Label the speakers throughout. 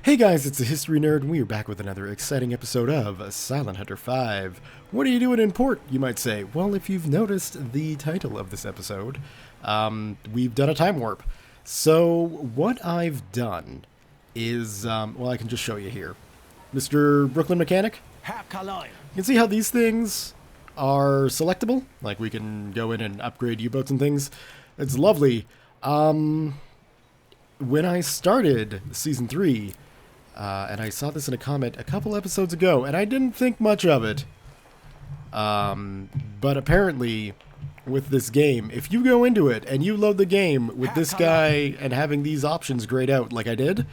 Speaker 1: Hey guys, it's the History Nerd, and we are back with another exciting episode of Silent Hunter 5. What are you doing in port, you might say? Well, if you've noticed the title of this episode, we've done a time warp. So, what I've done is, well, I can just show you here. Mr. Brooklyn Mechanic, you can see how these things are selectable. Like, we can go in and upgrade U-boats and things. It's lovely. When I started Season 3, and I saw this in a comment a couple episodes ago, and I didn't think much of it, but apparently, with this game, if you go into it and you load the game with this guy and having these options grayed out like I did,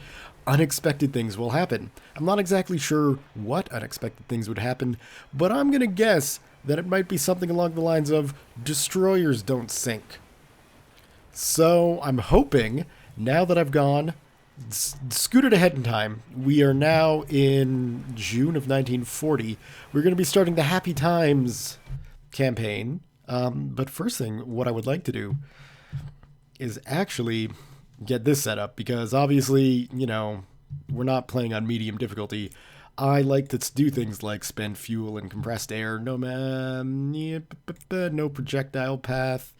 Speaker 1: unexpected things will happen. I'm not exactly sure what unexpected things would happen, but I'm gonna guess that it might be something along the lines of destroyers don't sink. So, I'm hoping, now that I've gone, scooted ahead in time, we are now in June of 1940. We're going to be starting the Happy Times campaign. But first thing, what I would like to do is actually get this set up, because obviously, you know, we're not playing on medium difficulty. I like to do things like spend fuel and compressed air, no projectile path,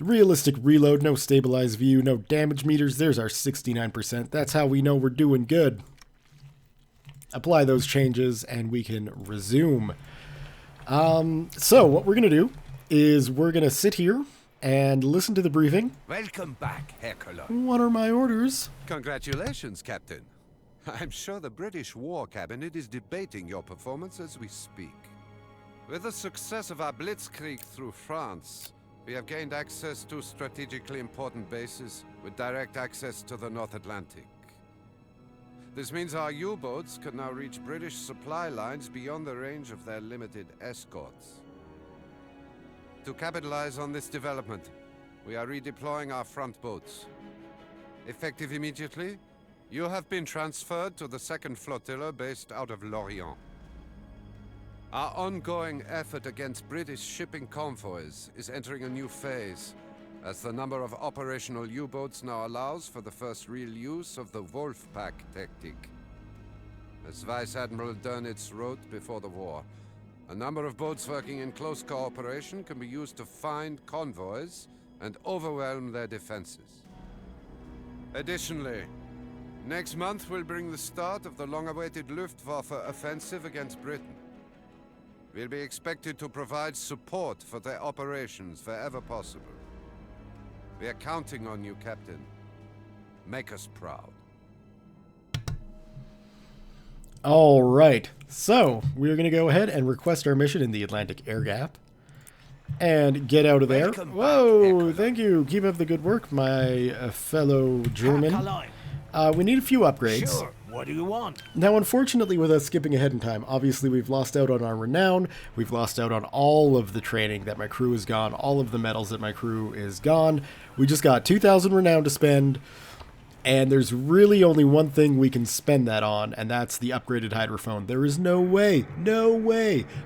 Speaker 1: realistic reload, no stabilized view, no damage meters. There's our 69%. That's how we know we're doing good. Apply those changes and we can resume. So what we're going to do is we're going to sit here and listen to the briefing.
Speaker 2: Welcome back, Herr Cologne.
Speaker 1: What are my orders?
Speaker 2: Congratulations, Captain. I'm sure the British War Cabinet is debating your performance as we speak. With the success of our blitzkrieg through France, we have gained access to strategically important bases with direct access to the North Atlantic. This means our U-boats can now reach British supply lines beyond the range of their limited escorts. To capitalize on this development, we are redeploying our front boats. Effective immediately, you have been transferred to the 2nd Flotilla based out of Lorient. Our ongoing effort against British shipping convoys is entering a new phase, as the number of operational U-boats now allows for the first real use of the Wolf Pack tactic. As Vice Admiral Dönitz wrote before the war, a number of boats working in close cooperation can be used to find convoys and overwhelm their defenses. Additionally, next month will bring the start of the long-awaited Luftwaffe offensive against Britain. We'll be expected to provide support for their operations wherever possible. We are counting on you, Captain. Make us proud.
Speaker 1: All right, so we're going to go ahead and request our mission in the Atlantic Air Gap and get out of there. Whoa, thank you. Keep up the good work, my fellow German. We need a few upgrades.
Speaker 3: Sure. What do you want?
Speaker 1: Now, unfortunately, with us skipping ahead in time, obviously we've lost out on our renown. We've lost out on all of the training that my crew is gone. All of the medals that my crew is gone. We just got 2,000 renown to spend. And there's really only one thing we can spend that on, and that's the upgraded hydrophone. There is no way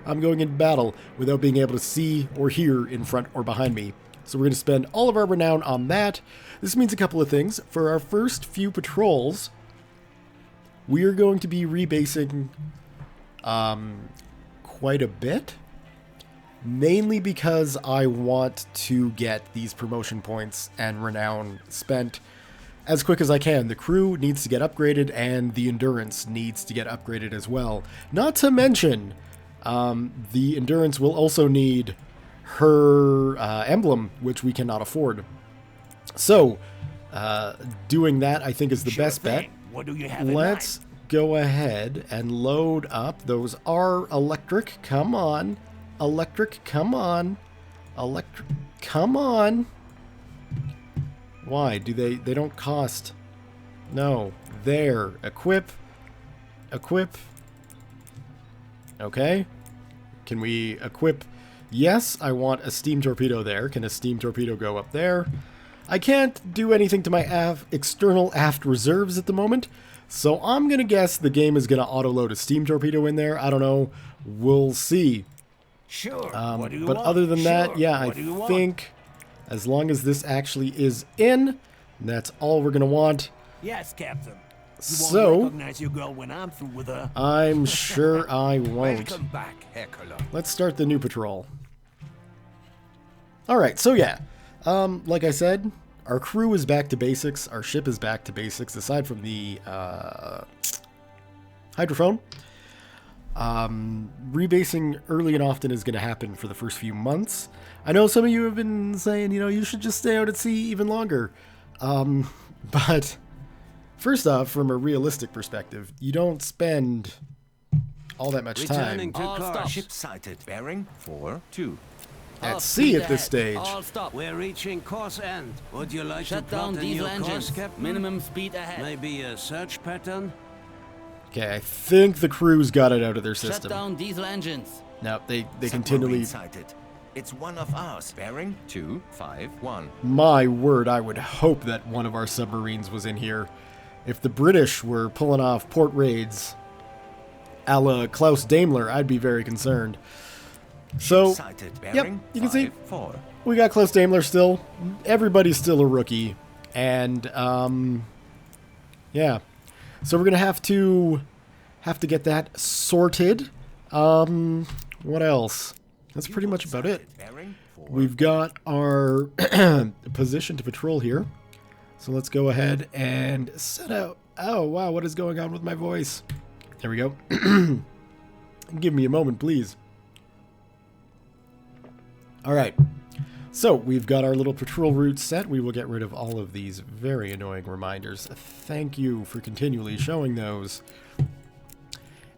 Speaker 1: I'm going into battle without being able to see or hear in front or behind me. So we're going to spend all of our renown on that. This means a couple of things. For our first few patrols, we are going to be rebasing quite a bit, mainly because I want to get these promotion points and renown spent as quick as I can. The crew needs to get upgraded, and the endurance needs to get upgraded as well. Not to mention, the endurance will also need her emblem, which we cannot afford. So, doing that, I think, is the best bet.
Speaker 3: What do you have
Speaker 1: Let's go ahead and load up. Those are electric. Come on. Electric, come on. Electric, come on. Why? They don't cost. No. There. Equip. Equip. Okay. Can we equip? Yes, I want a steam torpedo there. Can a steam torpedo go up there? I can't do anything to my external aft reserves at the moment, so I'm going to guess the game is going to auto-load a steam torpedo in there. I don't know. We'll see.
Speaker 3: Sure.
Speaker 1: But other than that, yeah, I think as long as this actually is in, that's all we're going to want.
Speaker 3: Yes, Captain.
Speaker 1: So,
Speaker 3: recognize your girl when I'm through with her.
Speaker 1: I'm sure I won't.
Speaker 2: Welcome back, Herr Cologne.
Speaker 1: Let's start the new patrol. Alright, so yeah. Like I said, our crew is back to basics. Our ship is back to basics, aside from the hydrophone. Rebasing early and often is going to happen for the first few months. I know some of you have been saying, you know, you should just stay out at sea even longer. But first off, from a realistic perspective, you don't spend all that much
Speaker 3: Returning
Speaker 1: time
Speaker 3: to
Speaker 4: All
Speaker 3: course.
Speaker 4: stop. Ship sighted. Bearing 4-2.
Speaker 1: at
Speaker 4: All
Speaker 1: sea
Speaker 4: speed
Speaker 1: at this
Speaker 4: ahead.
Speaker 1: stage.
Speaker 4: All stop.
Speaker 3: We're reaching course end. Would you like
Speaker 4: Shut
Speaker 3: to plot
Speaker 4: down
Speaker 3: a
Speaker 4: diesel
Speaker 3: new
Speaker 4: engines.
Speaker 3: course, Captain?
Speaker 4: Minimum speed ahead.
Speaker 3: Maybe a search pattern?
Speaker 1: Okay, I think the crew's got it out of their
Speaker 4: Shut
Speaker 1: system.
Speaker 4: down diesel engines.
Speaker 1: No, they
Speaker 5: Submarine
Speaker 1: continually...
Speaker 5: sighted. It's one of ours. Bearing 251.
Speaker 1: My word, I would hope that one of our submarines was in here. If the British were pulling off port raids a la Klaus Daimler, I'd be very concerned. So,
Speaker 5: Sighted.
Speaker 1: yep,
Speaker 5: Bearing
Speaker 1: you can see
Speaker 5: 5-4.
Speaker 1: we got Klaus Daimler still. Everybody's still a rookie. And, yeah. So we're going to have to get that sorted. What else? That's pretty much about it.
Speaker 5: Bearing 4.
Speaker 1: We've got our position to patrol here. So let's go ahead and set out. Oh, wow, what is going on with my voice? There we go. Give me a moment, please. All right. So we've got our little patrol route set. We will get rid of all of these very annoying reminders. Thank you for continually showing those.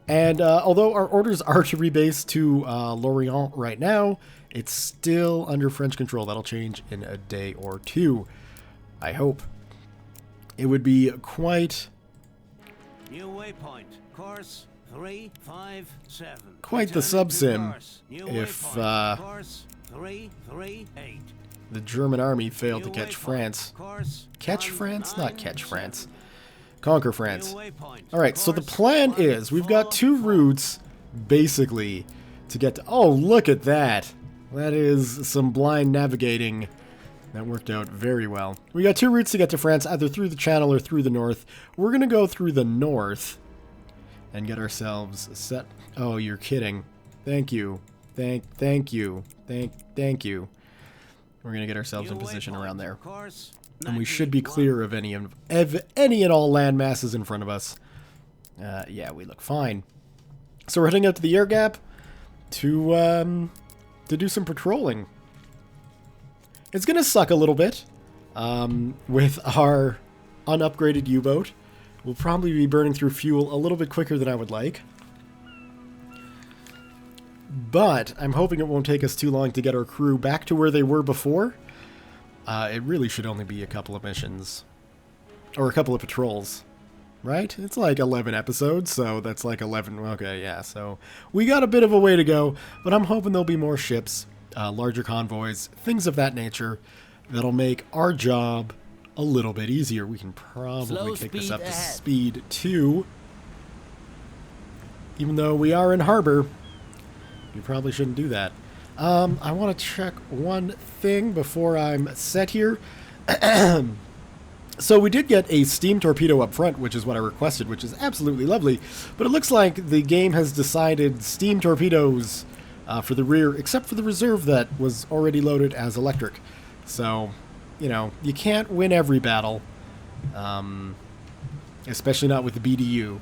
Speaker 1: And although our orders are to rebase to Lorient right now, it's still under French control. That'll change in a day or two, I hope. It would be quite
Speaker 3: New waypoint. Course 357.
Speaker 1: Quite the
Speaker 3: Returning to
Speaker 1: sub-sim
Speaker 3: course. New
Speaker 1: if,
Speaker 3: waypoint. Course 338.
Speaker 1: the German army failed to
Speaker 3: New
Speaker 1: catch
Speaker 3: waypoint.
Speaker 1: France.
Speaker 3: Course
Speaker 1: Catch France? Not catch
Speaker 3: 197.
Speaker 1: France. Conquer France.
Speaker 3: New waypoint.
Speaker 1: All right, so the
Speaker 3: Course
Speaker 1: plan is we've got two
Speaker 3: 144.
Speaker 1: routes basically to get to... Oh, look at that. That is some blind navigating. That worked out very well. We got two routes to get to France, either through the Channel or through the north. We're going to go through the north and get ourselves set. Oh, you're kidding. Thank you. Thank you. Thank you. We're going to get ourselves in
Speaker 3: New
Speaker 1: position
Speaker 3: waypoint.
Speaker 1: around there.
Speaker 3: Course
Speaker 1: And we should be
Speaker 3: 91.
Speaker 1: clear of any and all land masses in front of us. Yeah, we look fine. So we're heading out to the air gap to do some patrolling. It's gonna suck a little bit with our unupgraded U-boat. We'll probably be burning through fuel a little bit quicker than I would like. But I'm hoping it won't take us too long to get our crew back to where they were before. It really should only be a couple of missions. Or a couple of patrols. Right? It's like 11 episodes, so that's like 11... Okay, yeah, so we got a bit of a way to go, but I'm hoping there'll be more ships, larger convoys, things of that nature, that'll make our job a little bit easier. We can probably
Speaker 4: Slow
Speaker 1: kick this
Speaker 4: speed
Speaker 1: up to
Speaker 4: ahead.
Speaker 1: speed 2. Even though we are in harbor, you probably shouldn't do that. I want to check one thing before I'm set here. So we did get a steam torpedo up front, which is what I requested, which is absolutely lovely. But it looks like the game has decided steam torpedoes for the rear, except for the reserve that was already loaded as electric. So, you know, you can't win every battle, especially not with the BDU.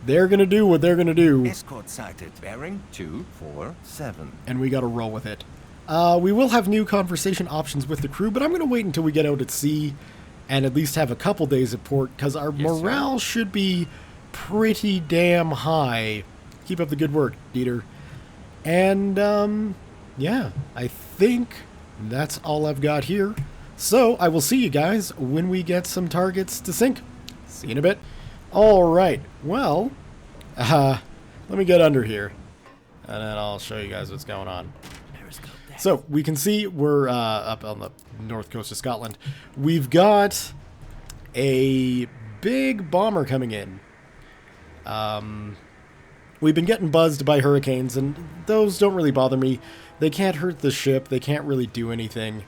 Speaker 1: They're going to do what they're going to do.
Speaker 5: Escort sighted. Bearing 247.
Speaker 1: And we got to roll with it. We will have new conversation options with the crew, but I'm going to wait until we get out at sea and at least have a couple days at port, because our morale should be pretty damn high. Keep up the good work, Dieter. And, yeah, I think that's all I've got here. So, I will see you guys when we get some targets to sink. See you in a bit. Alright, well, let me get under here, and then I'll show you guys what's going on. So, we can see we're up on the north coast of Scotland. We've got a big bomber coming in. We've been getting buzzed by hurricanes, and those don't really bother me. They can't hurt the ship. They can't really do anything.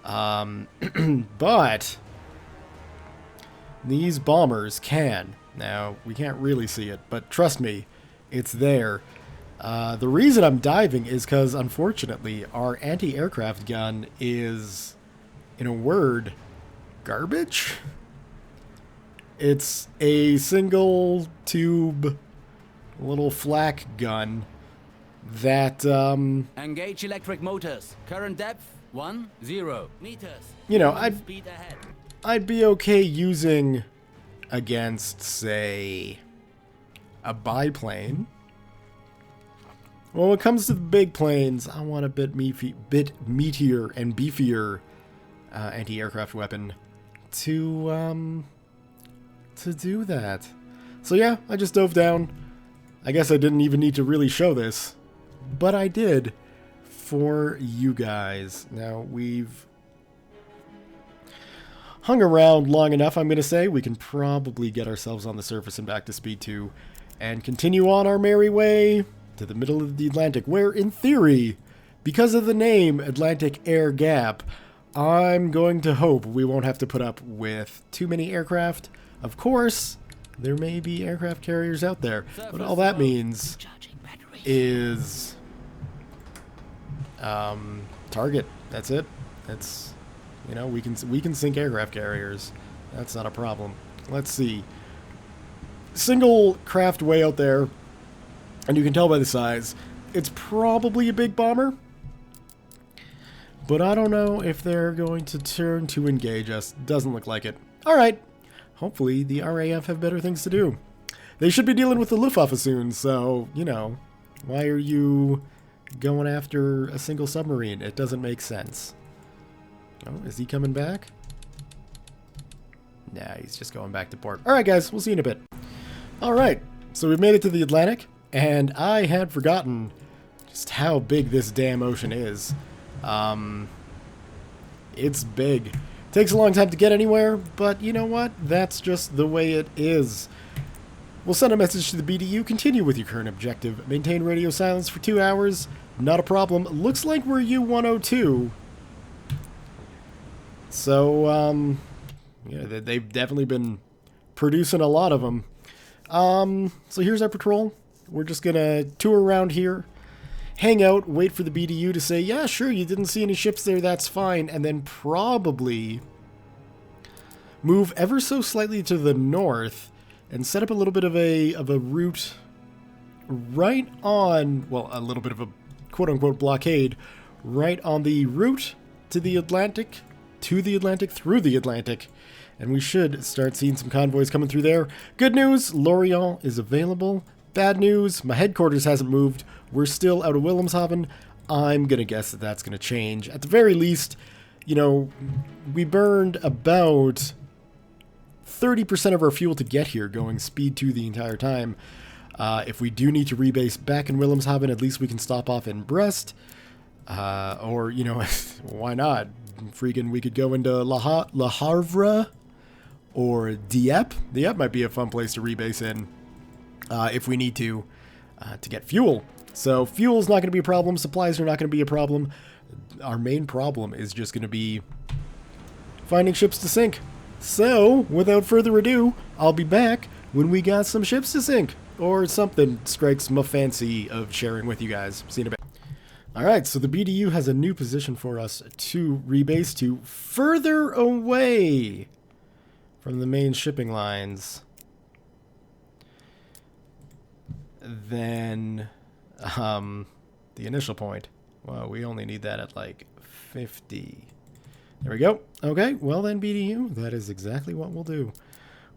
Speaker 1: But these bombers can. Now, we can't really see it, but trust me, it's there. The reason I'm diving is because, unfortunately, our anti-aircraft gun is, in a word, garbage. It's a single tube little flak gun that,
Speaker 4: Engage electric motors. Current depth 10 meters.
Speaker 1: You know,
Speaker 4: Speed ahead.
Speaker 1: I'd be okay using against, say, a biplane. Well, when it comes to the big planes, I want a bit meatier and beefier anti-aircraft weapon to do that. So yeah, I just dove down. I guess I didn't even need to really show this, but I did for you guys. Now, we've hung around long enough, I'm going to say. We can probably get ourselves on the surface and back to speed 2 and continue on our merry way to the middle of the Atlantic, where, in theory, because of the name Atlantic Air Gap, I'm going to hope we won't have to put up with too many aircraft. Of course, there may be aircraft carriers out there, but all that means is target. That's it. That's, you know, we can sink aircraft carriers. That's not a problem. Let's see. Single craft way out there, and you can tell by the size, it's probably a big bomber. But I don't know if they're going to turn to engage us. Doesn't look like it. All right. Hopefully the RAF have better things to do. They should be dealing with the Luftwaffe soon, so, you know, why are you going after a single submarine? It doesn't make sense. Oh, is he coming back? Nah, he's just going back to port. All right, guys, we'll see you in a bit. All right, so we've made it to the Atlantic, and I had forgotten just how big this damn ocean is. It's big. Takes a long time to get anywhere, but you know what? That's just the way it is. We'll send a message to the BDU. Continue with your current objective. Maintain radio silence for 2 hours. Not a problem. Looks like we're U-102. So, yeah, they've definitely been producing a lot of them. So here's our patrol. We're just gonna tour around here, hang out, wait for the BDU to say, yeah, sure, you didn't see any ships there, that's fine, and then probably move ever so slightly to the north and set up a little bit of a route right on, well, a little bit of a quote-unquote blockade right on the route to the Atlantic, through the Atlantic, and we should start seeing some convoys coming through there. Good news, L'Orient is available. Bad news, my headquarters hasn't moved. We're still out of Wilhelmshaven. I'm going to guess that that's going to change. At the very least, you know, we burned about 30% of our fuel to get here, going speed 2 the entire time. If we do need to rebase back in Wilhelmshaven, at least we can stop off in Brest. Or, you know, why not? Freaking, we could go into Le Havre or Dieppe. Dieppe might be a fun place to rebase in if we need to get fuel. So fuel's not going to be a problem. Supplies are not going to be a problem. Our main problem is just going to be finding ships to sink. So, without further ado, I'll be back when we got some ships to sink. Or something strikes my fancy of sharing with you guys. See you in a bit. Alright, so the BDU has a new position for us to rebase to, further away from the main shipping lines than the initial point. Well, we only need that at like 50. There we go. Okay, well then, BDU, that is exactly what we'll do.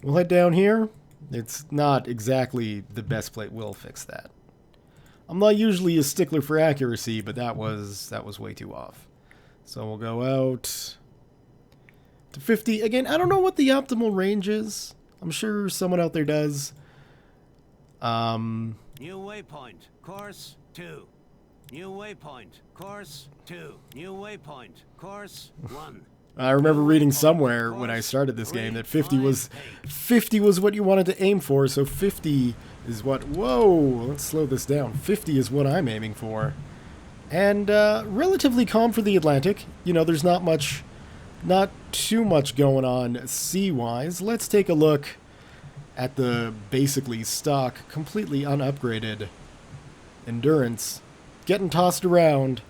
Speaker 1: We'll head down here. It's not exactly the best place. We'll fix that. I'm not usually a stickler for accuracy, but that was way too off. So we'll go out to 50. Again, I don't know what the optimal range is. I'm sure someone out there does.
Speaker 3: New waypoint, course 2. New waypoint, course 2. New waypoint, course 1.
Speaker 1: I remember reading somewhere when I started this game that 50 was what you wanted to aim for, so 50 is what... Whoa, let's slow this down. 50 is what I'm aiming for. And relatively calm for the Atlantic. You know, there's not too much going on sea-wise. Let's take a look at the basically stock, completely unupgraded endurance, getting tossed around.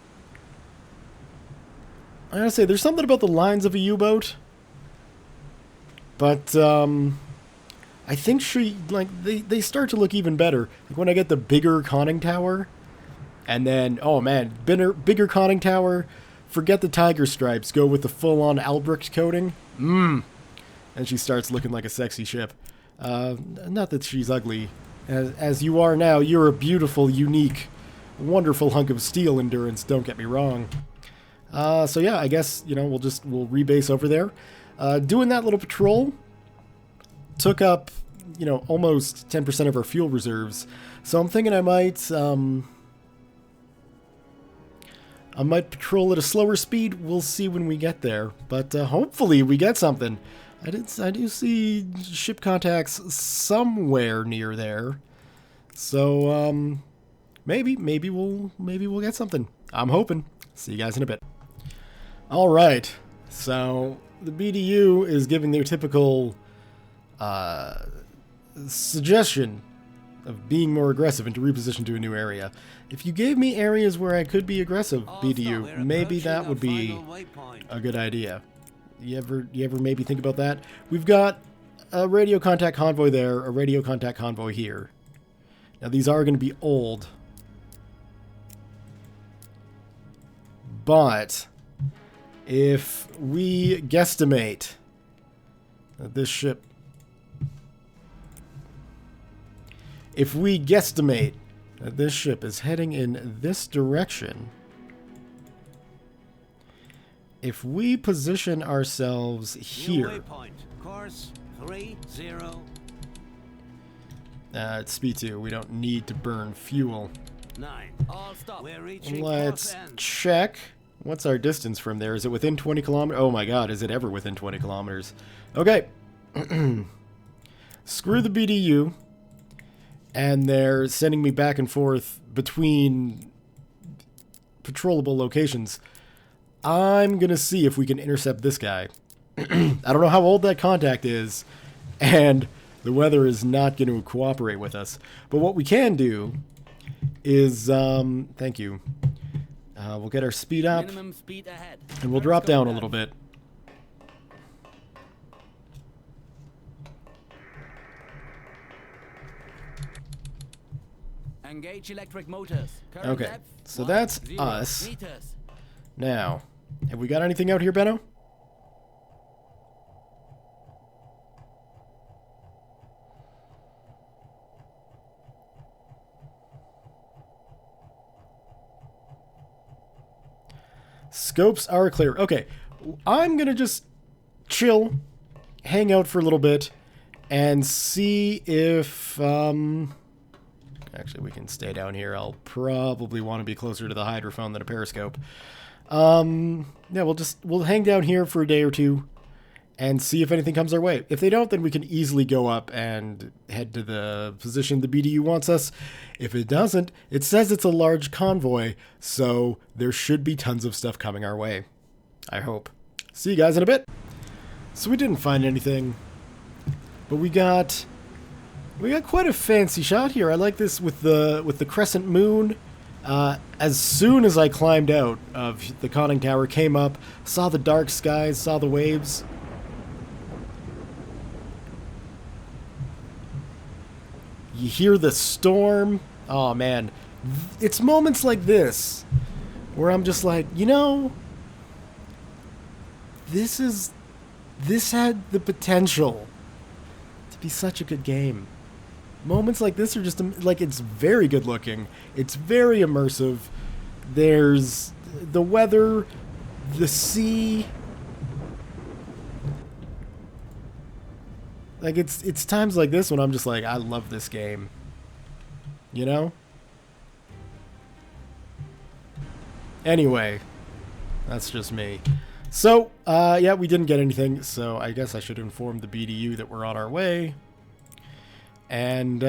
Speaker 1: I gotta say, there's something about the lines of a U-boat, but I think they start to look even better. Like when I get the bigger conning tower, and then, oh man, bigger conning tower, forget the tiger stripes, go with the full-on Albrecht coating. And she starts looking like a sexy ship. Not that she's ugly. As you are now, you're a beautiful, unique, wonderful hunk of steel, Endurance, don't get me wrong. So yeah, I guess, you know, we'll rebase over there. Doing that little patrol took up, you know, almost 10% of our fuel reserves. So I'm thinking I might patrol at a slower speed. We'll see when we get there, but hopefully we get something. I do see ship contacts somewhere near there, so maybe we'll get something. I'm hoping. See you guys in a bit. All right, so the BDU is giving their typical suggestion of being more aggressive and to reposition to a new area. If you gave me areas where I could be aggressive, BDU, maybe that would be a good idea. You ever maybe think about that? We've got a radio contact convoy there, a radio contact convoy here. Now these are going to be old, but if we guesstimate that this ship, is heading in this direction, if we position ourselves here,
Speaker 3: course 30.
Speaker 1: It's P2, we don't need to burn fuel.
Speaker 3: 9. All stop. We're reaching
Speaker 1: Let's check. What's our distance from there? Is it within 20 kilometers? Oh my god, is it ever within 20 kilometers? Okay. Screw the BDU. And they're sending me back and forth between patrollable locations. I'm going to see if we can intercept this guy. I don't know how old that contact is, and the weather is not going to cooperate with us. But what we can do is, thank you. We'll get our speed up,
Speaker 4: Minimum speed ahead.
Speaker 1: and we'll drop down a little bit.
Speaker 4: Engage electric motors. Current
Speaker 1: Okay,
Speaker 4: depth,
Speaker 1: so
Speaker 4: 10
Speaker 1: that's us.
Speaker 4: meters.
Speaker 1: Now, have we got anything out here, Benno? Scopes are clear. Okay, I'm gonna just chill, hang out for a little bit, and see if, actually, we can stay down here. I'll probably want to be closer to the hydrophone than a periscope. Yeah, we'll hang down here for a day or two and see if anything comes our way. If they don't, then we can easily go up and head to the position the BDU wants us. If it doesn't, it says it's a large convoy, so there should be tons of stuff coming our way. I hope. See you guys in a bit. So we didn't find anything, but we got quite a fancy shot here. I like this with the crescent moon. As soon as I climbed out of the conning tower, came up, saw the dark skies, saw the waves. You hear the storm. Oh man, it's moments like this where I'm just like, you know, this had the potential to be such a good game. Moments like this are just, like, it's very good looking. It's very immersive. There's the weather, the sea. Like, it's times like this when I'm just like, I love this game. You know? Anyway, that's just me. So, yeah, we didn't get anything, so I guess I should inform the BDU that we're on our way. And,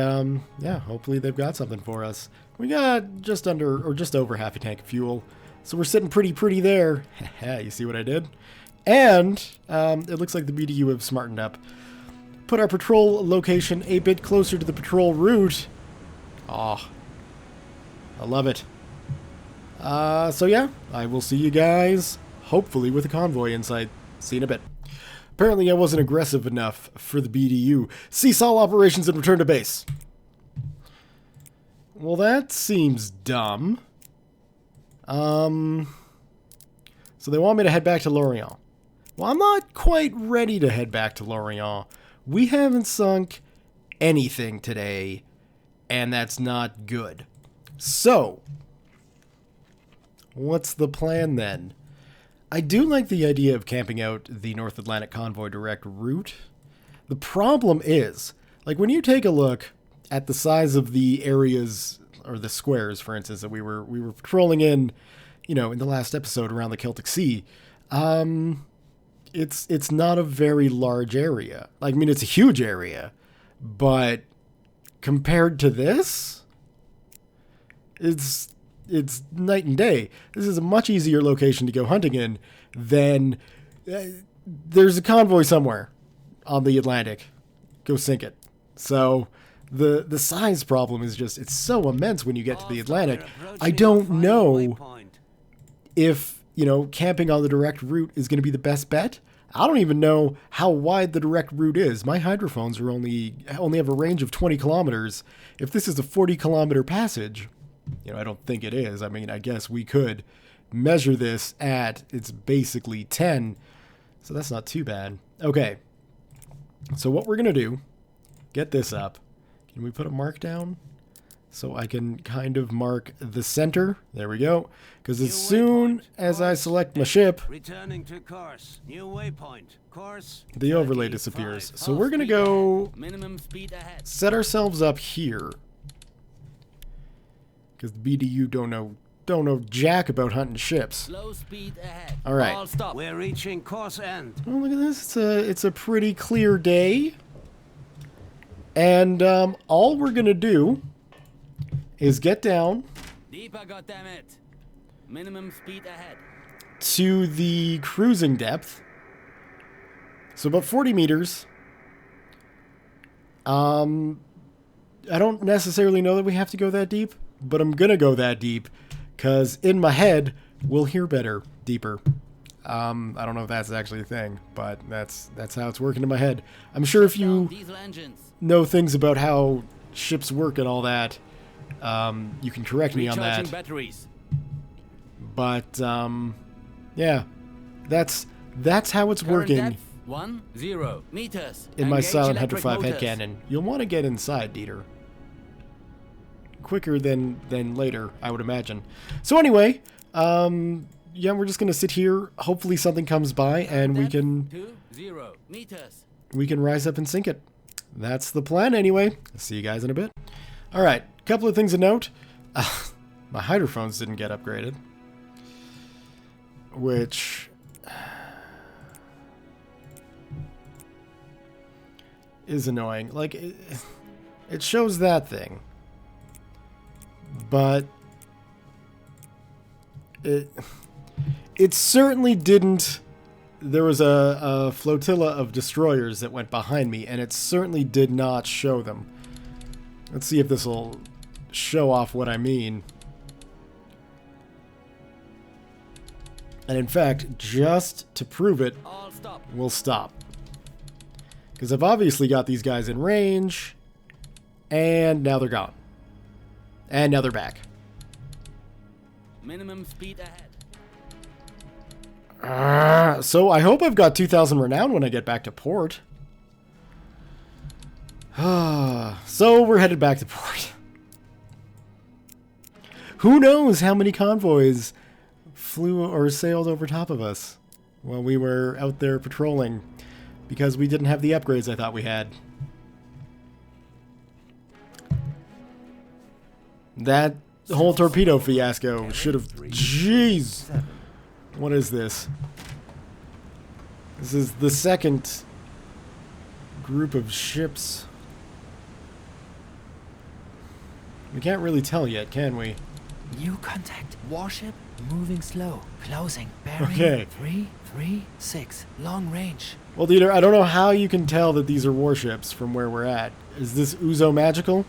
Speaker 1: yeah, hopefully they've got something for us. We got just under, or just over half a tank of fuel. So we're sitting pretty there. You see what I did? And, it looks like the BDU have smartened up. put our patrol location a bit closer to the patrol route. Oh, I love it. So yeah, I will see you guys, hopefully with a convoy in sight. See you in a bit. Apparently I wasn't aggressive enough for the BDU. Cease all operations and return to base. Well, that seems dumb. So they want me to head back to Lorient. Well, I'm not quite ready to head back to Lorient. We haven't sunk anything today, and that's not good. So, what's the plan then? I do like the idea of camping out the North Atlantic Convoy direct route. The problem is, like, when you take a look at the size of the areas, or the squares, for instance, that we were patrolling in, you know, in the last episode around the Celtic Sea, it's not a very large area. Like, I mean, it's a huge area, but compared to this, it's night and day. This is a much easier location to go hunting in than there's a convoy somewhere on the Atlantic. Go sink it. So the size problem is just, it's so immense when you get to the Atlantic. I don't know if, you know, camping on the direct route is going to be the best bet. I don't even know how wide the direct route is. My hydrophones are only have a range of 20 kilometers. If this is a 40-kilometer passage, you know, I don't think it is. I mean, I guess we could measure this at, it's basically 10. So that's not too bad. Okay. So what we're going to do, get this up. Can we put a mark down? So I can kind of mark the center. There we go. Because as soon as I select my ship,
Speaker 3: Returning to course. New waypoint. Course.
Speaker 1: the overlay disappears. So we're going to go
Speaker 4: Minimum speed ahead.
Speaker 1: set ourselves up here. Because the BDU don't know jack about hunting ships.
Speaker 4: Slow speed ahead.
Speaker 1: All right.
Speaker 4: All stop.
Speaker 3: We're reaching course end.
Speaker 1: Oh, look at this. It's a pretty clear day. And all we're going to do is get down
Speaker 4: Deeper, goddammit. Minimum speed ahead.
Speaker 1: to the cruising depth. So about 40 meters. I don't necessarily know that we have to go that deep, but I'm going to go that deep because in my head, we'll hear better, deeper. I don't know if that's actually a thing, but that's how it's working in my head. I'm sure if you
Speaker 4: Diesel engines.
Speaker 1: know things about how ships work and all that, you can correct me on
Speaker 4: Recharging
Speaker 1: that.
Speaker 4: batteries.
Speaker 1: But yeah, that's how it's
Speaker 4: Current
Speaker 1: working
Speaker 4: depth, 10 meters.
Speaker 1: in my
Speaker 4: Engage
Speaker 1: Silent Hunter
Speaker 4: electric
Speaker 1: 5
Speaker 4: motors.
Speaker 1: headcanon. You'll want to get inside, Dieter. Quicker than later, I would imagine. So anyway, yeah, we're just gonna sit here. Hopefully something comes by and we
Speaker 4: Depth,
Speaker 1: can
Speaker 4: 20 meters.
Speaker 1: rise up and sink it. That's the plan anyway. See you guys in a bit. All right, couple of things to note. My hydrophones didn't get upgraded, which is annoying. Like, it shows that thing, but it certainly didn't. There was a flotilla of destroyers that went behind me, and it certainly did not show them. Let's see if this will show off what I mean. And in fact, just to prove it,
Speaker 4: All stop.
Speaker 1: we'll stop. Because I've obviously got these guys in range, and now they're gone. And now they're back.
Speaker 4: Minimum speed ahead.
Speaker 1: So I hope I've got 2,000 renown when I get back to port. So we're headed back to port. Who knows how many convoys flew or sailed over top of us while we were out there patrolling because we didn't have the upgrades I thought we had. That whole torpedo fiasco should have... Jeez! What is this? This is the second group of ships. We can't really tell yet, can we?
Speaker 5: New contact. Warship
Speaker 6: moving slow, closing, bearing.
Speaker 1: Okay.
Speaker 6: 336, long range.
Speaker 1: Well, Dieter, I don't know how you can tell that these are warships from where we're at. Is this Uzo magical?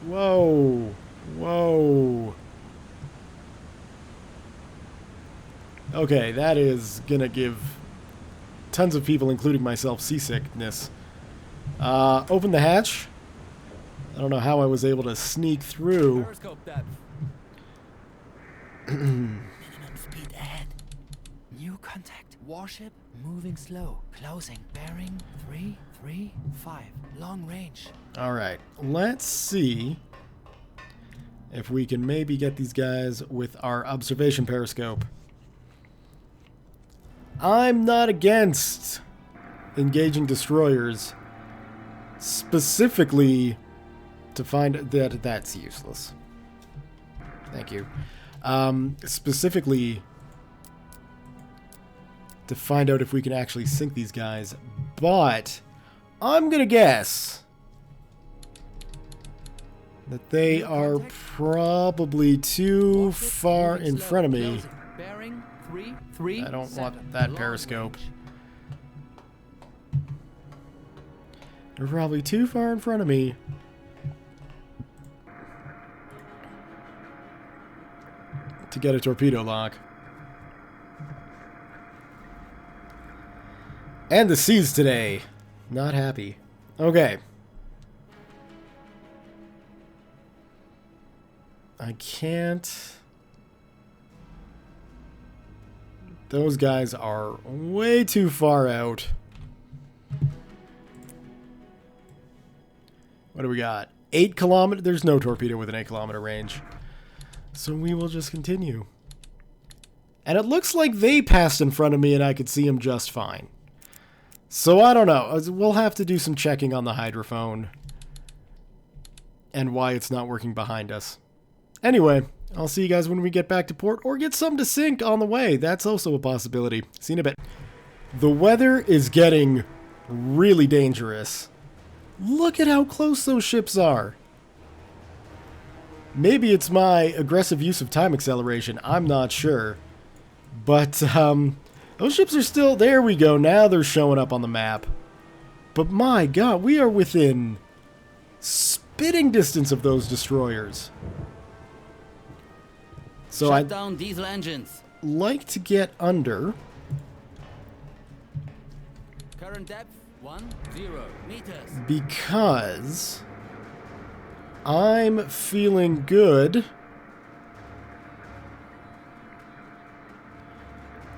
Speaker 1: Whoa. Whoa. Okay, that is gonna give tons of people, including myself, seasickness. Open the hatch. I don't know how I was able to sneak through.
Speaker 4: Periscope depth.
Speaker 6: Minimum speed ahead. New contact. Warship moving slow, closing, bearing 335, long range.
Speaker 1: Alright, let's see if we can maybe get these guys with our observation periscope. I'm not against engaging destroyers, specifically to find that that's useless. Thank you. Specifically to find out if we can actually sink these guys, but I'm gonna guess that they are probably too far in front of me.
Speaker 6: Bearing 337.
Speaker 1: I don't want that
Speaker 6: long
Speaker 1: periscope.
Speaker 6: range.
Speaker 1: They're probably too far in front of me. To get a torpedo lock. And the seas today. Not happy. Okay. I can't. Those guys are way too far out. What do we got? 8 kilometers? There's no torpedo with an 8 kilometer range. So we will just continue. And it looks like they passed in front of me and I could see them just fine. So I don't know. We'll have to do some checking on the hydrophone. And why it's not working behind us. Anyway, I'll see you guys when we get back to port or get some to sink on the way. That's also a possibility. See you in a bit. The weather is getting really dangerous. Look at how close those ships are. Maybe it's my aggressive use of time acceleration. I'm not sure. But, those ships are still... There we go. Now they're showing up on the map. But my god, we are within spitting distance of those destroyers. So
Speaker 4: Shut
Speaker 1: I'd
Speaker 4: down diesel engines.
Speaker 1: like to get under.
Speaker 4: Current depth 10 meters.
Speaker 1: Because I'm feeling good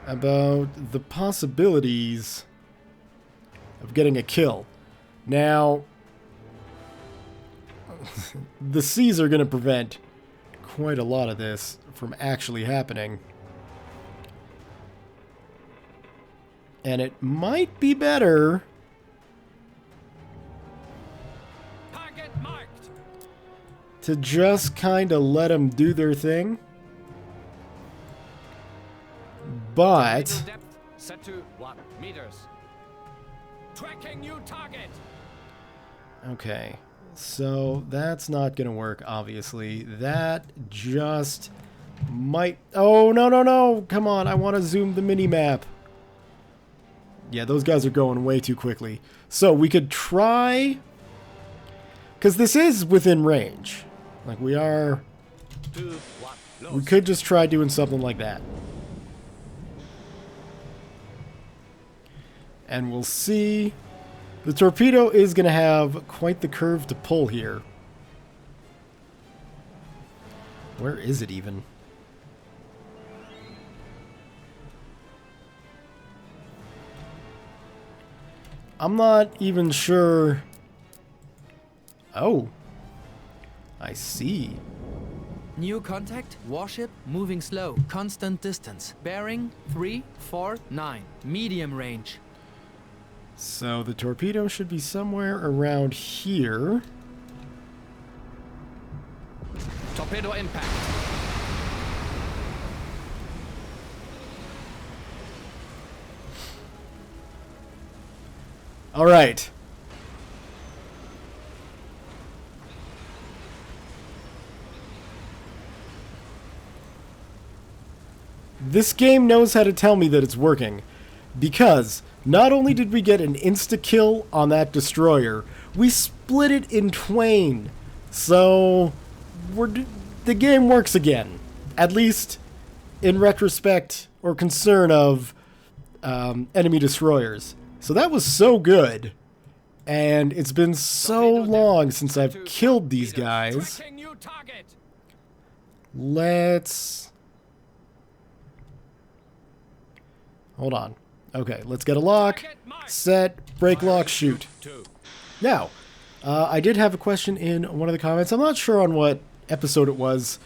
Speaker 1: about the possibilities of getting a kill. Now, the seas are going to prevent quite a lot of this from actually happening. And it might be better
Speaker 3: Target marked.
Speaker 1: to just kind of let them do their thing. But
Speaker 3: Depth set to 1 meters. Tracking new target.
Speaker 1: okay, so that's not gonna work, obviously. That just might... Oh, no, no, no! Come on, I want to zoom the mini-map. Yeah, those guys are going way too quickly. So we could try... Because this is within range. Like, we are...
Speaker 3: 2 1
Speaker 1: We could just try doing something like that. And we'll see. The torpedo is going to have quite the curve to pull here. Where is it even? I'm not even sure. Oh. I see.
Speaker 6: New contact. Warship moving slow, constant distance. Bearing 349, medium range.
Speaker 1: So the torpedo should be somewhere around here.
Speaker 3: Torpedo impact.
Speaker 1: All right. This game knows how to tell me that it's working. Because not only did we get an insta-kill on that destroyer, we split it in twain. So, the game works again. At least in retrospect or concern of enemy destroyers. So that was so good. And it's been so long since I've killed these guys.
Speaker 3: Tracking new target.
Speaker 1: Let's... Hold on. Okay, let's get a lock. Set, break lock, shoot. Now, I did have a question in one of the comments. I'm not sure on what episode it was.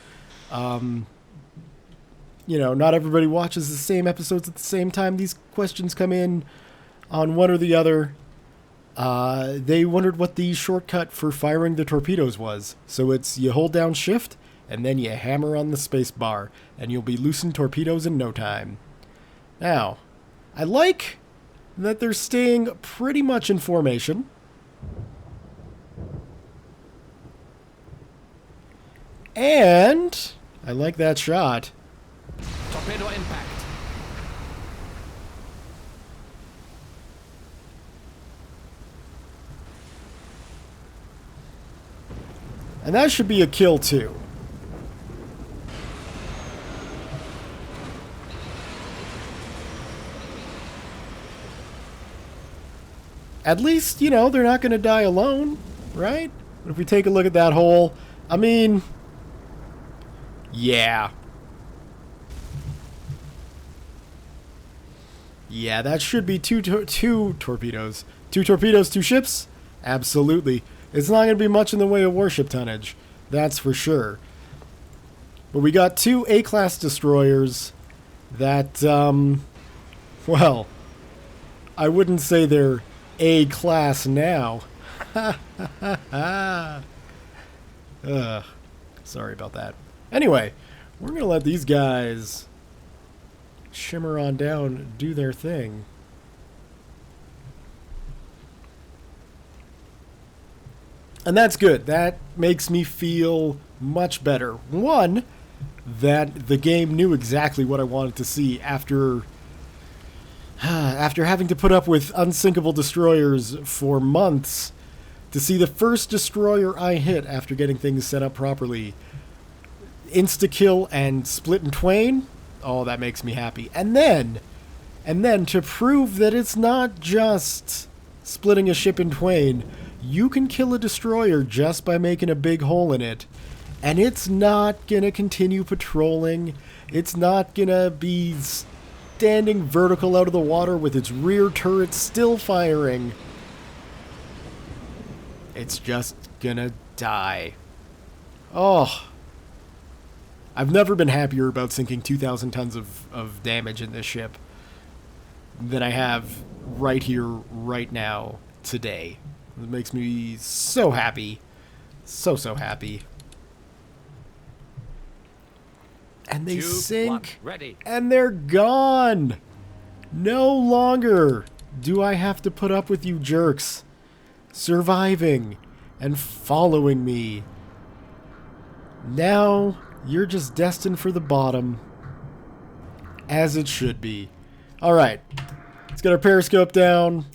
Speaker 1: You know, not everybody watches the same episodes at the same time. These questions come in on one or the other. They wondered what the shortcut for firing the torpedoes was. So it's you hold down shift and then you hammer on the space bar and you'll be loosing torpedoes in no time. Now, I like that they're staying pretty much in formation. And I like that shot.
Speaker 3: Torpedo impact.
Speaker 1: And that should be a kill too. At least, you know, they're not going to die alone, right? If we take a look at that hole, I mean, yeah. Yeah, that should be two torpedoes. 2 torpedoes, 2 ships? Absolutely. It's not going to be much in the way of warship tonnage. That's for sure. But we got 2 A-class destroyers that, well, I wouldn't say they're A-class now. Sorry about that. Anyway, we're going to let these guys shimmer on down, do their thing. And that's good. That makes me feel much better. One, that the game knew exactly what I wanted to see after having to put up with unsinkable destroyers for months. To see the first destroyer I hit after getting things set up properly insta-kill and split in twain, oh, that makes me happy. And then to prove that it's not just splitting a ship in twain, you can kill a destroyer just by making a big hole in it, and it's not gonna continue patrolling. It's not gonna be standing vertical out of the water with its rear turret still firing. It's just gonna die. Oh. I've never been happier about sinking 2,000 tons of damage in this ship than I have right here, right now, today. It makes me so happy. So happy. And they sink, and they're gone. No longer do I have to put up with you jerks surviving and following me. Now you're just destined for the bottom, as it should be. Alright, let's get our periscope down.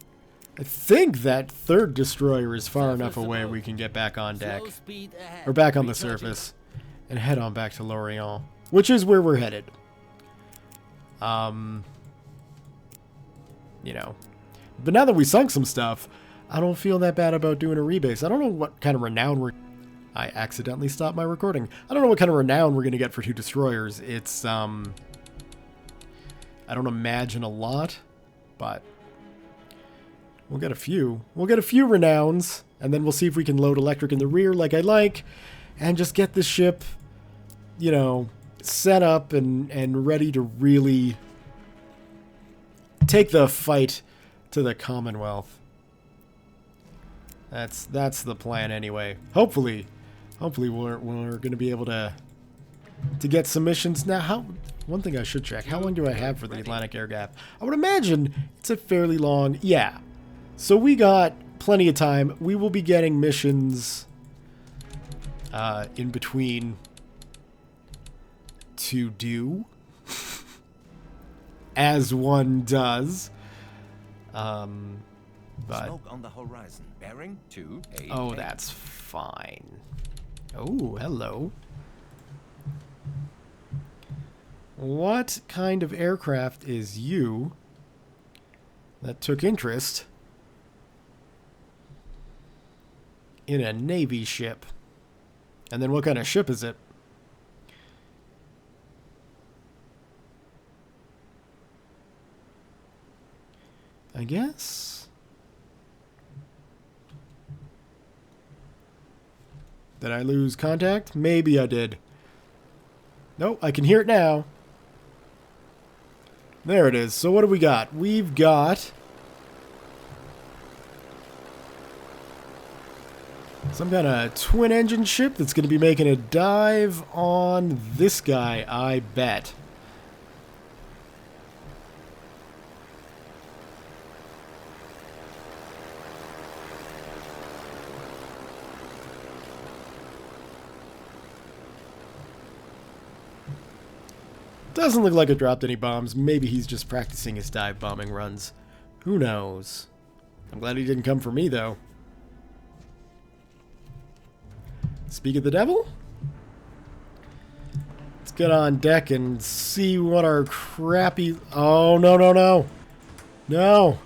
Speaker 1: I think that third destroyer is far enough away we can get back on deck. Or back on the surface. And head on back to Lorient. Which is where we're headed. You know. But now that we sunk some stuff, I don't feel that bad about doing a rebase. I don't know what kind of renown we're... I accidentally stopped my recording. I don't know what kind of renown we're going to get for 2 destroyers. It's, I don't imagine a lot, but we'll get a few. We'll get a few renowns, and then we'll see if we can load electric in the rear like I like, and just get the ship, you know, set up and ready to really take the fight to the Commonwealth. That's the plan anyway. Hopefully we're going to be able to get some missions. Now, one thing I should check, how long do I have for the Atlantic Air Gap? I would imagine it's a fairly long, yeah. So we got plenty of time. We will be getting missions in between to do. as one does. But
Speaker 5: Smoke on the horizon. Bearing 28.
Speaker 1: oh, that's fine. Oh, hello. What kind of aircraft is you that took interest in a Navy ship? And then what kind of ship is it? I guess. Did I lose contact? Maybe I did. Nope, I can hear it now. There it is. So what do we got? We've got some kind of twin engine ship that's going to be making a dive on this guy, I bet. Doesn't look like it dropped any bombs. Maybe he's just practicing his dive bombing runs. Who knows? I'm glad he didn't come for me, though. Speak of the devil? Let's get on deck and see what our crappy... Oh, no, no, no. No.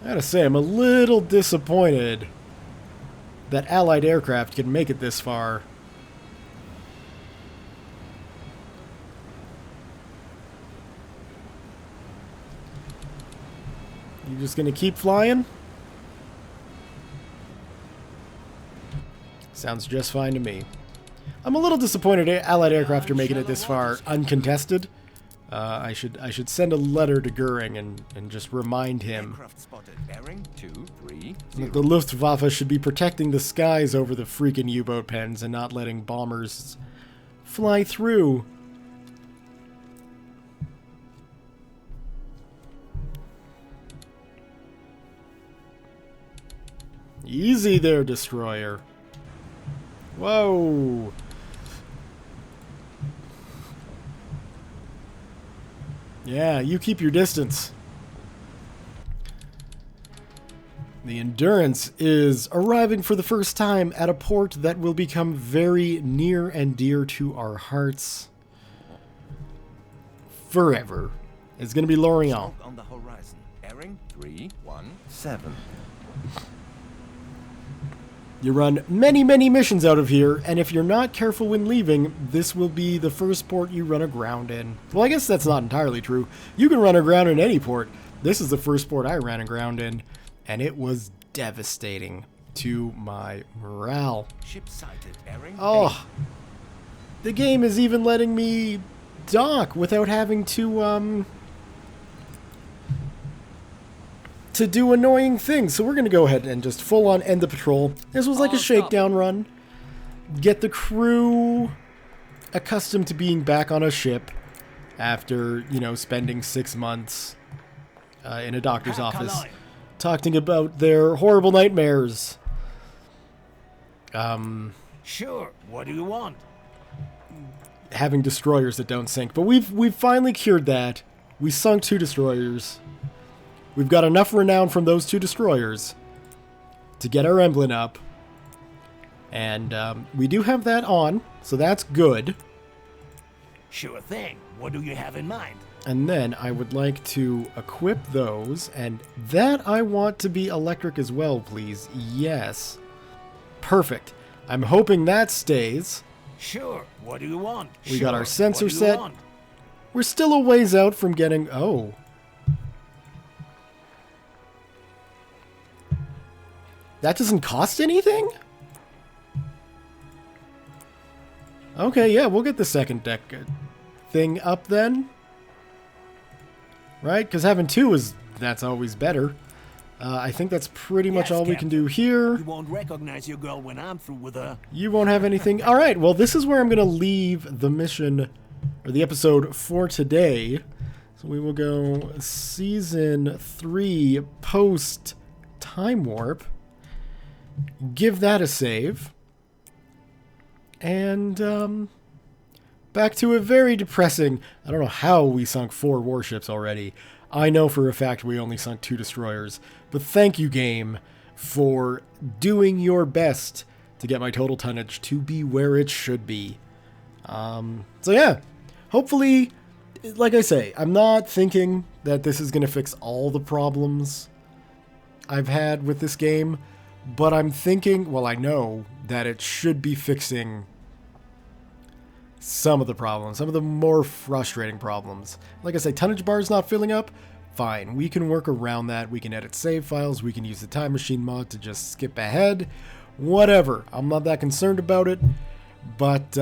Speaker 1: I gotta say, I'm a little disappointed that Allied aircraft can make it this far. You just gonna keep flying? Sounds just fine to me. I'm a little disappointed Allied aircraft are making it this far uncontested. I should send a letter to Goering and just remind him
Speaker 5: Aircraft spotted. Bearing 230.
Speaker 1: that the Luftwaffe should be protecting the skies over the freaking U-boat pens and not letting bombers fly through. Easy there, destroyer. Whoa. Yeah, you keep your distance. The Endurance is arriving for the first time at a port that will become very near and dear to our hearts. Forever. It's going to be Lorient.
Speaker 5: Smoke on the horizon. Bearing 317.
Speaker 1: You run many, many missions out of here, and if you're not careful when leaving, this will be the first port you run aground in. Well, I guess that's not entirely true. You can run aground in any port. This is the first port I ran aground in, and it was devastating to my morale.
Speaker 5: Ship sighted. Bearing
Speaker 1: Oh, the game is even letting me dock without having to do annoying things. So we're going to go ahead and just full on end the patrol. This was like a shakedown run. Get the crew accustomed to being back on a ship after, you know, spending 6 months in a doctor's office talking about their horrible nightmares.
Speaker 3: Sure, what do you want?
Speaker 1: Having destroyers that don't sink. But we've finally cured that. We sunk 2 destroyers. We've got enough renown from those 2 destroyers to get our emblem up. And we do have that on, so that's good.
Speaker 3: Sure thing. What do you have in mind?
Speaker 1: And then I would like to equip those, and that I want to be electric as well, please. Yes. Perfect. I'm hoping that stays.
Speaker 3: Sure, what do you want?
Speaker 1: We got our
Speaker 3: Sure,
Speaker 1: sensor
Speaker 3: what do you
Speaker 1: set.
Speaker 3: want?
Speaker 1: We're still a ways out from getting... Oh. That doesn't cost anything? Okay, yeah, we'll get the second deck thing up then. Right? Because having 2 is... That's always better. I think that's pretty much
Speaker 3: Yes,
Speaker 1: all we can do here.
Speaker 3: You won't recognize your girl when I'm through with her.
Speaker 1: You won't have anything. All right, well, this is where I'm going to leave the mission, or the episode for today. So we will go Season 3 post time warp, give that a save, and back to a very depressing... I don't know how we sunk 4 warships already. I know for a fact we only sunk 2 destroyers, but thank you, game, for doing your best to get my total tonnage to be where it should be. So yeah, hopefully, like I say, I'm not thinking that this is going to fix all the problems I've had with this game, but I'm thinking, well, I know that it should be fixing some of the problems, some of the more frustrating problems. Like I say, tonnage bar is not filling up. Fine, we can work around that. We can edit save files. We can use the time machine mod to just skip ahead. Whatever. I'm not that concerned about it. But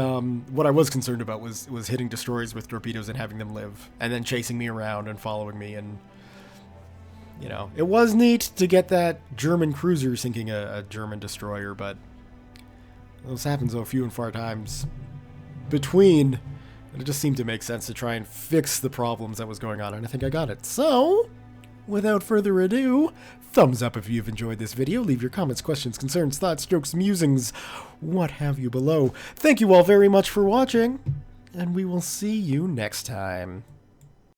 Speaker 1: what I was concerned about was hitting destroyers with torpedoes and having them live, and then chasing me around and following me. And you know, it was neat to get that German cruiser sinking a German destroyer, but this happens so few and far times between, and it just seemed to make sense to try and fix the problems that was going on, and I think I got it. So, without further ado, thumbs up if you've enjoyed this video. Leave your comments, questions, concerns, thoughts, jokes, musings, what have you below. Thank you all very much for watching, and we will see you next time.